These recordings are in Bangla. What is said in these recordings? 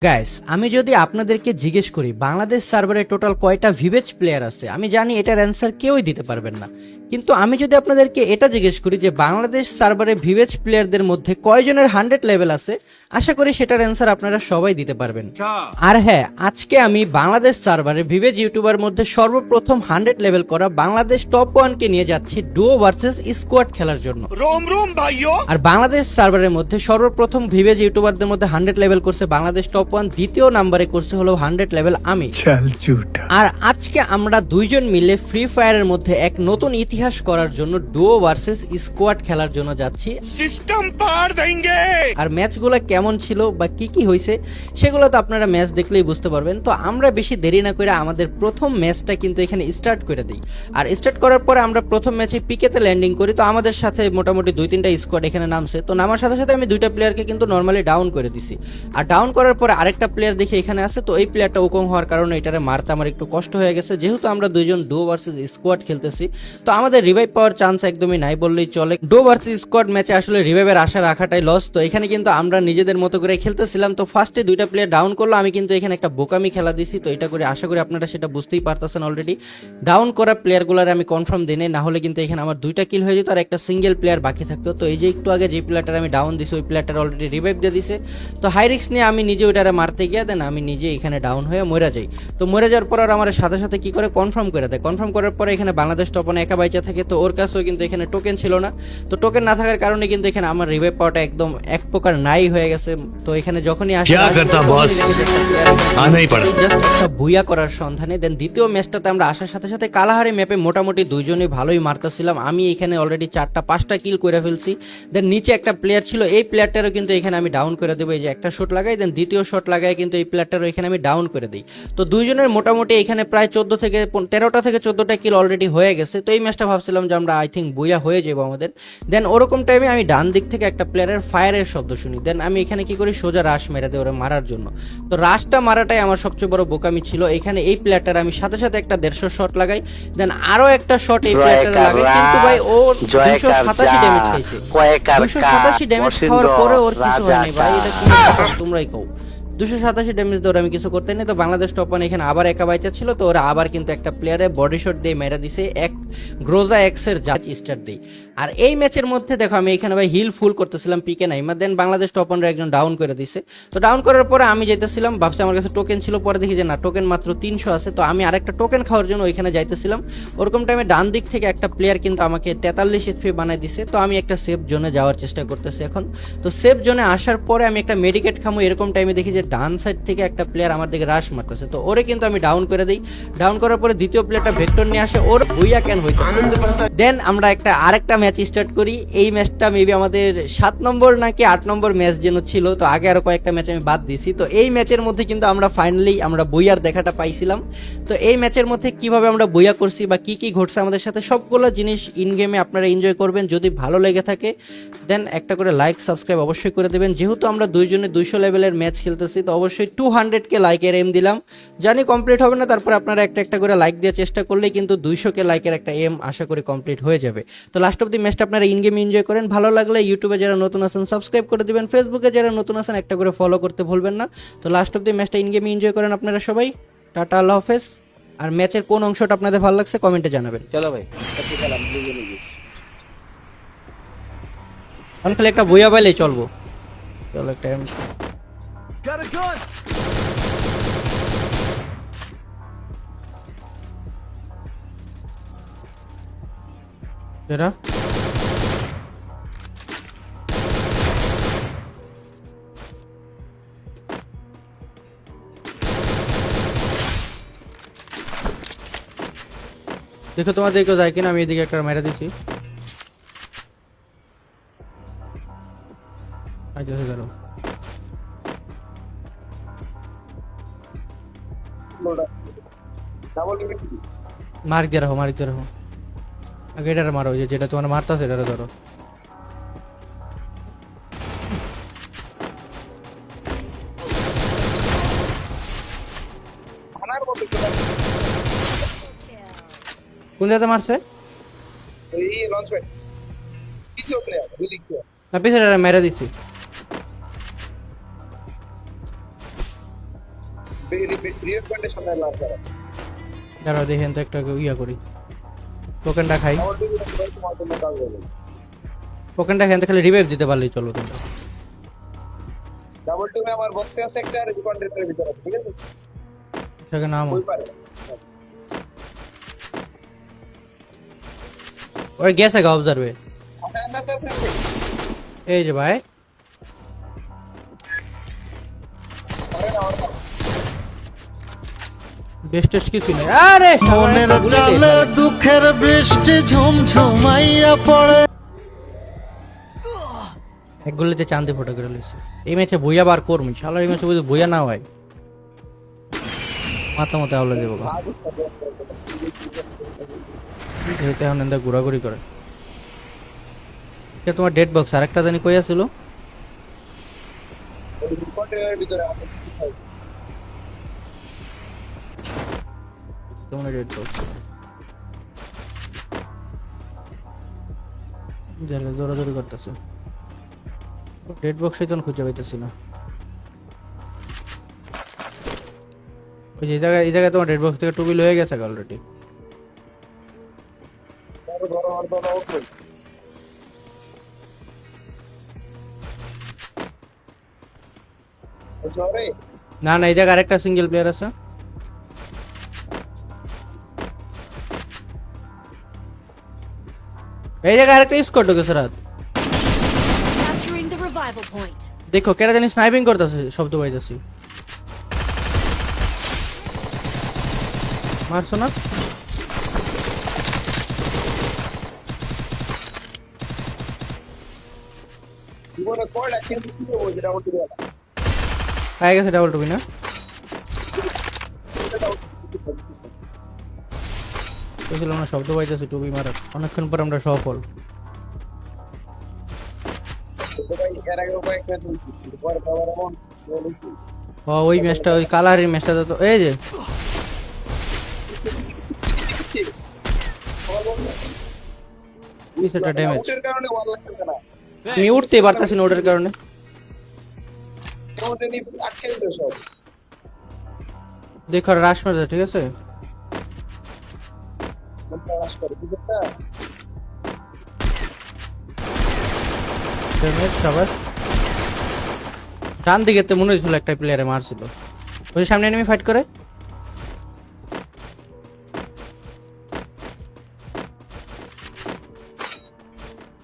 গাইস, আমি যদি আপনাদেরকে জিজ্ঞেস করি বাংলাদেশ সার্ভারে টোটাল কয়টা ভিভেজ প্লেয়ার আছে, আমি জানি এটার অ্যান্সার কেউই দিতে পারবেন না। কিন্তু আমি যদি আপনাদেরকে এটা জিজ্ঞেস করি যে বাংলাদেশ সার্ভারে ভিভেজ প্লেয়ারদের মধ্যে কয়জনের 100 লেভেল আছে, আশা করি সেটার অ্যান্সার আপনারা সবাই দিতে পারবেন। আর হ্যাঁ, আজকে আমি বাংলাদেশ সার্ভারে ভিভেজ ইউটিউবার মধ্যে সর্বপ্রথম 100 লেভেল করা বাংলাদেশ টপ 1 কে নিয়ে যাচ্ছি ডুও ভার্সেস স্কোয়াড খেলার জন্য। আর বাংলাদেশ সার্ভারের মধ্যে সর্বপ্রথম ভিভেজ ইউটিউবারদের মধ্যে 100 লেভেল করছে বাংলাদেশ টপ 1, দ্বিতীয় নাম্বারে করছে হলো 100 লেভেল আমি। আর আজকে আমরা দুইজন মিলে ফ্রি ফায়ারের মধ্যে এক নতুন ইতিহাস করার জন্য ডুও ভার্সেস স্কোয়াড খেলার জন্য যাচ্ছি। সিস্টেম পার দেंगे। আর ম্যাচগুলো কেমন ছিল বা কি কি হয়েছে সেগুলো তো আপনারা ম্যাচ দেখলেই বুঝতে পারবেন। তো আমরা বেশি দেরি না করে আমাদের প্রথম ম্যাচটা কিন্তু এখানে স্টার্ট করে দিই। আর স্টার্ট করার পরে আমরা প্রথম ম্যাচে পিকেতে ল্যান্ডিং করি। তো আমাদের সাথে মোটামুটি 2-3টা স্কোয়াড এখানে নামছে। তো নামার সাথে সাথে আমি 2টা প্লেয়ারকে কিন্তু নর্মালি ডাউন করে দিছি। আর ডাউন করার পরে আরেকটা প্লেয়ার দেখে এখানে আছে। তো এই প্লেয়ারটা উকং হওয়ার কারণে এটারে মারতে আমার একটু কষ্ট হয়ে গেছে, যেহেতু আমরা দুইজন ডুও ভার্সেস স্কোয়াড খেলতেছি। তো আমাদের রিভাইভ পাওয়ার চান্স একদমই নাই বললেই চলে। ডুও ভার্সেস স্কোয়াড ম্যাচে আসলে রিভাইভের আশা রাখাটাই লস। তো এখানে কিন্তু আমরা নিজেদের মতো করে খেলতেছিলাম। তো ফার্স্টে 2টা প্লেয়ার ডাউন করলো, আমি কিন্তু এখানে একটা বোকামি খেলা দিছি। তো এটা করে আশা করি আপনারা সেটা বুঝতেই পারতেছেন। অলরেডি ডাউন করা প্লেয়ারগুলোর আমি কনফার্ম দিই নাই, না হলে কিন্তু এখানে আমার 2টা কিল হয়ে যেত আর একটা সিঙ্গেল প্লেয়ার বাকি থাকতো। তো এই যে একটু আগে যে প্লেয়ারটার আমি ডাউন দিছি ওই প্লেয়ারটার অলরেডি রিভাইভ দিয়ে দিছে। তো হাই রিস্ক নিয়ে আমি নিজে ওইটারে মারতে গিয়ে দেন আমি নিজে এখানে ডাউন হয়ে মরে যাই। তো মরে যাওয়ার পর আর আমার সাথে সাথে কি করে কনফার্ম করে দেয়। কনফার্ম করার পরে এখানে বাংলাদেশ টপনে একা বাইচা থাকে। তো ওর কাছেও কিন্তু এখানে টোকেন ছিল না। তো টোকেন না থাকার কারণে কিন্তু এখানে আমার রিভাইভ পাওয়াটা একদম এক প্রকার নাই হয়ে গেছে। তো এখানে যখনই আসে ভুইয়া করার সন্ধানে দেন দ্বিতীয় ম্যাচটাতে আমরা আসার সাথে সাথে কালাহারি ম্যাপে মোটামুটি দুইজনই ভালোই মারতেছিলাম। আমি এখানে অলরেডি 4টা-5টা কিল করে ফেলছি। দেন নিচে একটা প্লেয়ার ছিল, এই প্লেয়ারটারও কিন্তু এখানে আমি ডাউন করে দেবো। এই যে একটা শট লাগাই, দেন দ্বিতীয় শট লাগাই কিন্তু এই প্লেয়ারটারও এখানে আমি ডাউন করে দিই। তো দুইজনের মোটামুটি এখানে প্রায় 13টা থেকে 14টা কিল অলরেডি হয়ে গেছে। তো এই ম্যাচটা ভাবছিলাম যে আমরা আই থিঙ্ক বুইয়া হয়ে যাবো আমাদের। দেন ওরকম টাইমে আমি ডান দিক থেকে একটা প্লেয়ারের ফায়ারের শব্দ শুনি। দেন আমি এখানে কি করি, সোজা রাশ মেরে দেয় ওরা মারার জন্য। তো রাশটা মারাটাই আমার সবচেয়ে বড় বোকামি ছিল। এখানে এই প্লেয়ারটার আমি সাথে সাথে একটা 150 শট লাগাই। দেন আরো একটা শট এই প্লেয়ারটার লাগাই, কিন্তু ভাই ও 287 ড্যামেজ খাইছে। 287 ড্যামেজ খাওয়ার পরে ওর কিছু হয়নি ভাই, এটা কি তোমরাই কও। 287 ড্যামেজ দিয়ে আমি কিছু করতে নেই। তো বাংলাদেশ টপ 1 এখানে আবার একা বাইচা ছিল। তো ওরা আবার কিন্তু একটা প্লেয়ারে বডি শট দিয়ে মেরা দিছে, এক গ্রোজা এক্সের জাজ স্টার্ট দেই। আর এই ম্যাচের মধ্যে দেখো আমি এখানে ভাই হিল ফুল করতেছিলাম পিকে নাই, দেন বাংলাদেশ টপ 1 একজন ডাউন করে দিছে। তো ডাউন করার পরে আমি যাইতেছিলাম, ভাবছি আমার কাছে টোকেন ছিল, পরে দেখি যে না, টোকেন মাত্র 300 আছে। তো আমি আরেকটা টোকেন খাওয়ার জন্য ওইখানে যাইতেছিলাম। ওরকম টাইমে ডান দিক থেকে একটা প্লেয়ার কিন্তু আমাকে 43 এফপি বানাই দিছে। তো আমি একটা সেফ জোনে যাওয়ার চেষ্টা করতেছি এখন। তো সেফ জোনে আসার পরে আমি একটা মেডিকেট খামো, এরকম টাইমে দেখি যে ডান সাইড থেকে একটা প্লেয়ার আমার দিকে রাশ মারতেছে। তো ওরে কিন্তু আমি ডাউন করে দিই। ডাউন করার পরে দ্বিতীয় প্লেয়ারটা ভেক্টর নিয়ে আসে, ওর বুইয়া ক্যান হইতেছে। দেন আমরা আরেকটা ম্যাচ স্টার্ট করি। এই ম্যাচটা মেবি আমাদের 7 নম্বর নাকি 8 নম্বর ম্যাচ যেন ছিল। তো আগে আরো কয়েকটা ম্যাচ আমি বাদ দিছি। তো এই ম্যাচের মধ্যে কিন্তু আমরা ফাইনালি আমরা বুইয়ার দেখাটা পাইছিলাম। তো এই ম্যাচের মধ্যে কিভাবে আমরা বুইয়া করছি বা কি কি ঘটছে আমাদের সাথে সবগুলো জিনিস ইন গেমে আপনারা এনজয় করবেন। যদি ভালো লেগে থাকে দেন একটা করে লাইক সাবস্ক্রাইব অবশ্যই করে দেবেন। যেহেতু আমরা দুইজনে 200 লেভেলের ম্যাচ খেলতেছি, তো অবশ্যই 200K লাইকের এম দিলাম। জানি কমপ্লিট হবে না, তারপর আপনারা একটা করে লাইক দেওয়ার চেষ্টা করলেই কিন্তু 200K লাইকের একটা এম আশা করি কমপ্লিট হয়ে যাবে। তো লাস্ট অফ দি ম্যাচটা আপনারা ইন গেম এনজয় করেন। ভালো লাগলে ইউটিউবে যারা নতুন আছেন সাবস্ক্রাইব করে দিবেন, ফেসবুকে যারা নতুন আছেন একটা করে ফলো করতে ভুলবেন না। তো লাস্ট অফ দি ম্যাচটা ইন গেম এনজয় করেন আপনারা সবাই। টাটা, আল্লাহ হাফেজ। আর ম্যাচের কোন অংশটা আপনাদের ভালো লাগছে কমেন্টে জানাবেন। চলো ভাই এখন খালি একটা বইয়া পাইলেই চলবো। চলো একটা এরা দেখো তোমাদের কেউ যায় কিনা, আমি এদিকে একটা মেরে দিছি। মার্ক দিয়ে রাখো আগে এটারে মারো, যেটা তোমার মারতেছে এটারে ধরো। কোন জায়গাতে মারছে? না পিছনে মেরে দিচ্ছি। রিয়েল কন্ডিশনে লাভ করা দাঁড়াও দেখেন তো একটা ইয়া করি, টোকেনটা খাই। আমার দিকে তোমার জন্য কাজ হবে টোকেনটা খেতে খালি রিভাইভ দিতে পারলেই চলো তোমরা। ডাবল টু আমার বক্সে আছে একটা আর কন্টেন্টের ভিতরে আছে ঠিক আছে সেটাকে নাম ওই পারে ওর গেছে গা অবজার্ভে। আচ্ছা আচ্ছা আচ্ছা এই যে ভাই আরে না ওটা বেস্ট টেস্ট কিছু নেই। আরে মনের চালে দুঃখের বৃষ্টি ঝুমঝুমাইয়া পড়ে। এক গোলেতে চান্দি ফটো করে লইছে। এই ম্যাচে বইয়া বার করবি শালার, এই ম্যাচে যদি বইয়া না হয় মাথা মতো আউলে দেবো গা। যেহেতু এখন এন্দা ঘোরাঘুরি করে। এটা তোমার ডেড বক্স আরেকটা জানি কই আছিল? ওই কন্টেন্টের ভিতরে আছে তোমার ডেড বক্স জালে দৌড়াদৌড়ি করতেছে। ডেড বক্সই তো খুঁজে পাইতেছি না। ওই যে এই জায়গায় তোমার ডেড বক্স থেকে টুবি লয়ে গেছে অলরেডি। ধরো ধরো আর ধরো ওকে সরি না না, এই জায়গায় আরেকটা সিঙ্গেল প্লেয়ার আছে। এই জায়গায় আরেকটা স্কোয়াড ঢুকেছে রাত। Capturing the revival point. দেখো কেরা জানি স্নাইপিং করতেছে, শব্দ পাইতেছি। মারছো না? জীবনে কয়টা কিন্তু কি করবো যেটা ওটি দেওয়া পাই গেছে ডাবল টুবি না? বুঝলাম না, শব্দ পাইতেছি টুবি মারার। অনেকক্ষণ পর আমরা সফল। ভাই এর আগে কয়েক ম্যাচ হয়েছে পর পাওয়ার এমন ওই ম্যাচটা, ওই কালারের ম্যাচটা তো এই যে পিছটা ড্যামেজ। ওটার কারণে ভালো লাগতেছে না আমি উঠতে পারতাছি না ওটার কারণে। ওটা নিয়ে আটকে দিল সব দেখো রাশ মারছে, ঠিক আছে? মন্ত্রাস করে বুঝতে ড্যামেজ সবার ডান দিকে তো মনে হয়েছিল একটা প্লেয়ারে মারছিল। ওই সামনে এনিমি ফাইট করে।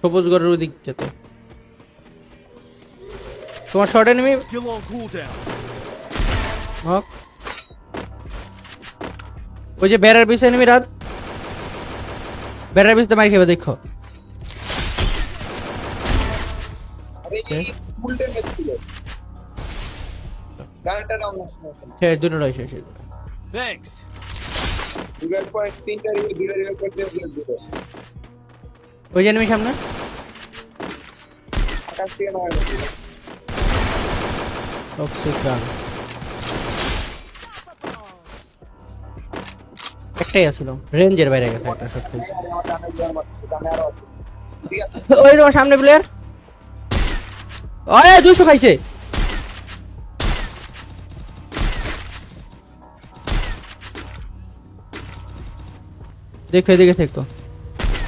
সবুজ গড়ের ওই দিক যেতে। তোমার শর্ট এনিমি নক। ওই যে বেড়ার পিছনে এনিমি রাত, বেড়ার পিছনে মারি খেবে দেখো। আরে এই উল্টে ম্যাচ ছিল গানটা ডাউন আসছে হ্যাঁ দুটো রয়েছে সে। Thanks. রিভাইভ পয়েন্ট তিনটা রিভাইভ করতে দিল ওই যে এনিমি সামনে। আকাশ থেকে নয় টক্সিক গান একটাই আছিল, রেঞ্জের বাইরে গেছে একটা শট খেলছে। আমার জানে আরো আছে ঠিক আছে ওই তোমার সামনে প্লেয়ার। ওই 200 খাইছে। দেখো এদিকে থেকো।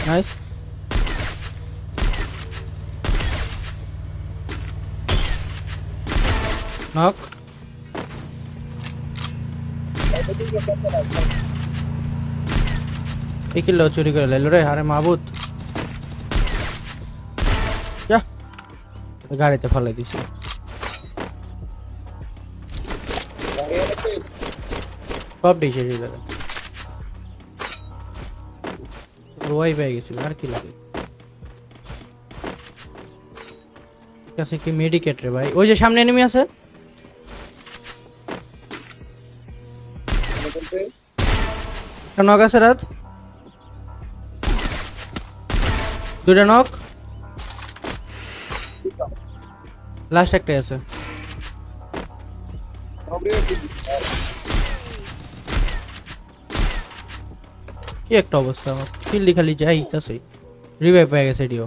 নাইস। নক। এই কিল্লো চুরি করে লাইলো রে। আরে মাবুত যা, গাড়িতে ফেলাই দিছি। সব ডিসে দাদা ওয়াই পেয়ে গেছিল, আর কি লাগে? কাছে কি মেডিকেট রে ভাই? ওই যে সামনে এনিমি আছে। নক আছে রাত, দুটা নক, লাস্ট একটাই আছে। কি একটা অবস্থা, আমার কিল্লি খালি যাইতাছে। রিভাইভ পেয়ে গেছে এডিও।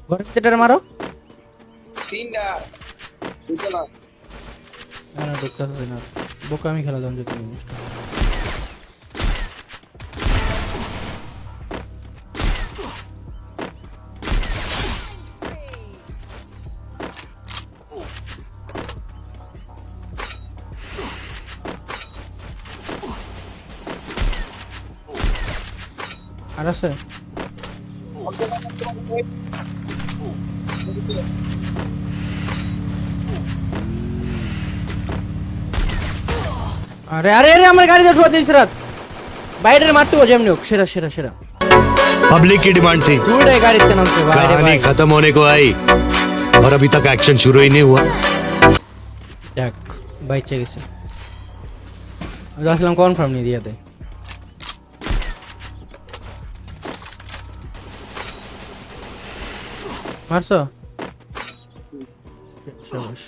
ঘরের ভিতরে মারো। তিনটা দুটো না না, না, ঢুকতে হবে না, বোকা আমি খেলা দাম যদি আর আছে। আরে আরে আরে আমার গাড়িতে ঠোয়া দিয়েছে রাত, বাইরের মারতে ও যেমনি হোক, সেরা সেরা সেরা पब्लिक की डिमांड थी, দুটাই গাড়িতে নামছে বাইরে कहानी ভাই। खत्म होने को आई और अभी तक एक्शन शुरू ही नहीं हुआ। দেখ বাইচে গেছে, আমি আসলাম কনফার্ম নিয়ে দিয়ে দেয়। মারছো শাবাশ।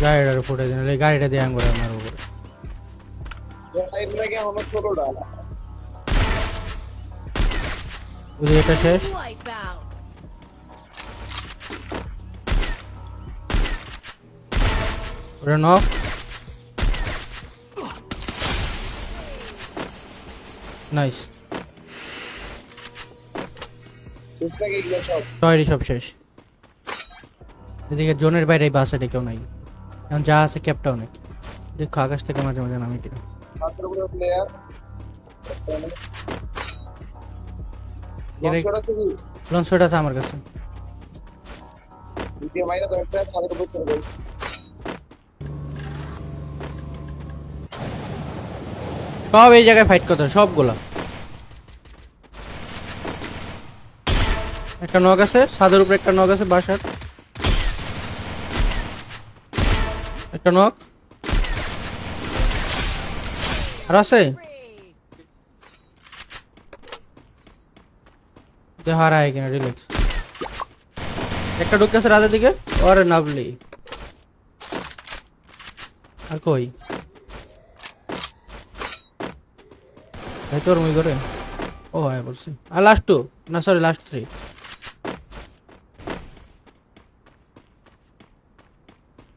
গাড়িটার ফুটে দিন, গাড়িটা দিয়ে আঙ্গুর আমার উপরে। টাইম লাগে আমার 16টা। বুঝলি এটা শেষ। Wipeout. ওটা নক। নাইস, চেষ্টাকে এগুলো সব তৈরি সব শেষ। এদিকে জোনের বাইরে এই বাসে কেউ নাই, এখন যা আছে ক্যাপটাও নেই। দেখো আকাশ থেকে মাঝে মাঝে নামি কিনা। মাত্র পুরো প্লেয়ার লঞ্চটা থেকে লঞ্চ প্যাড আছে আমার কাছে। দ্বিতীয় মাইরা তো একটা সালের উপর চলে গেল। সব এই জায়গায় ফাইট করতে হবে, সবগুলা। একটা নক আছে ছাদের উপরে, একটা নক আছে বাসার, একটা নক আর আছে। হারায় কিনা রিল্যাক্স। একটা ঢুকতেছে রাতের দিকে, ওরে নাবলি আর কই ভাই তোর মুই করে। ও হ্যাঁ বলছি, আর লাস্ট 2 না সরি লাস্ট 3।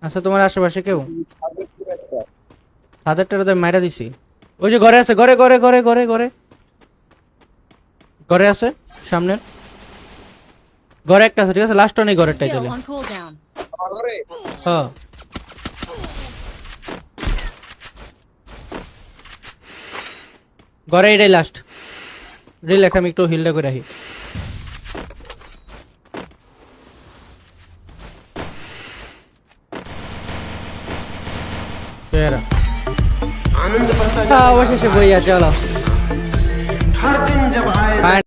আচ্ছা তোমার আশেপাশে কেউ? সালের পুরো একটা তাদেরটা তো মাইরা দিছি। ওই যে ঘরে আছে, ঘরে ঘরে ঘরে ঘরে ঘরে ঘরে আছে সামনের ঘরে একটা আছে, ঠিক আছে লাস্ট নেই ঘরেরটাই Skill চলে। on cooldown. আমার ঘরে হ্যাঁ ঘরে এটাই লাস্ট। রিল্যাক্স, আমি একটু হিলটা করে রাখি। অবশেষে বইয়া চলো।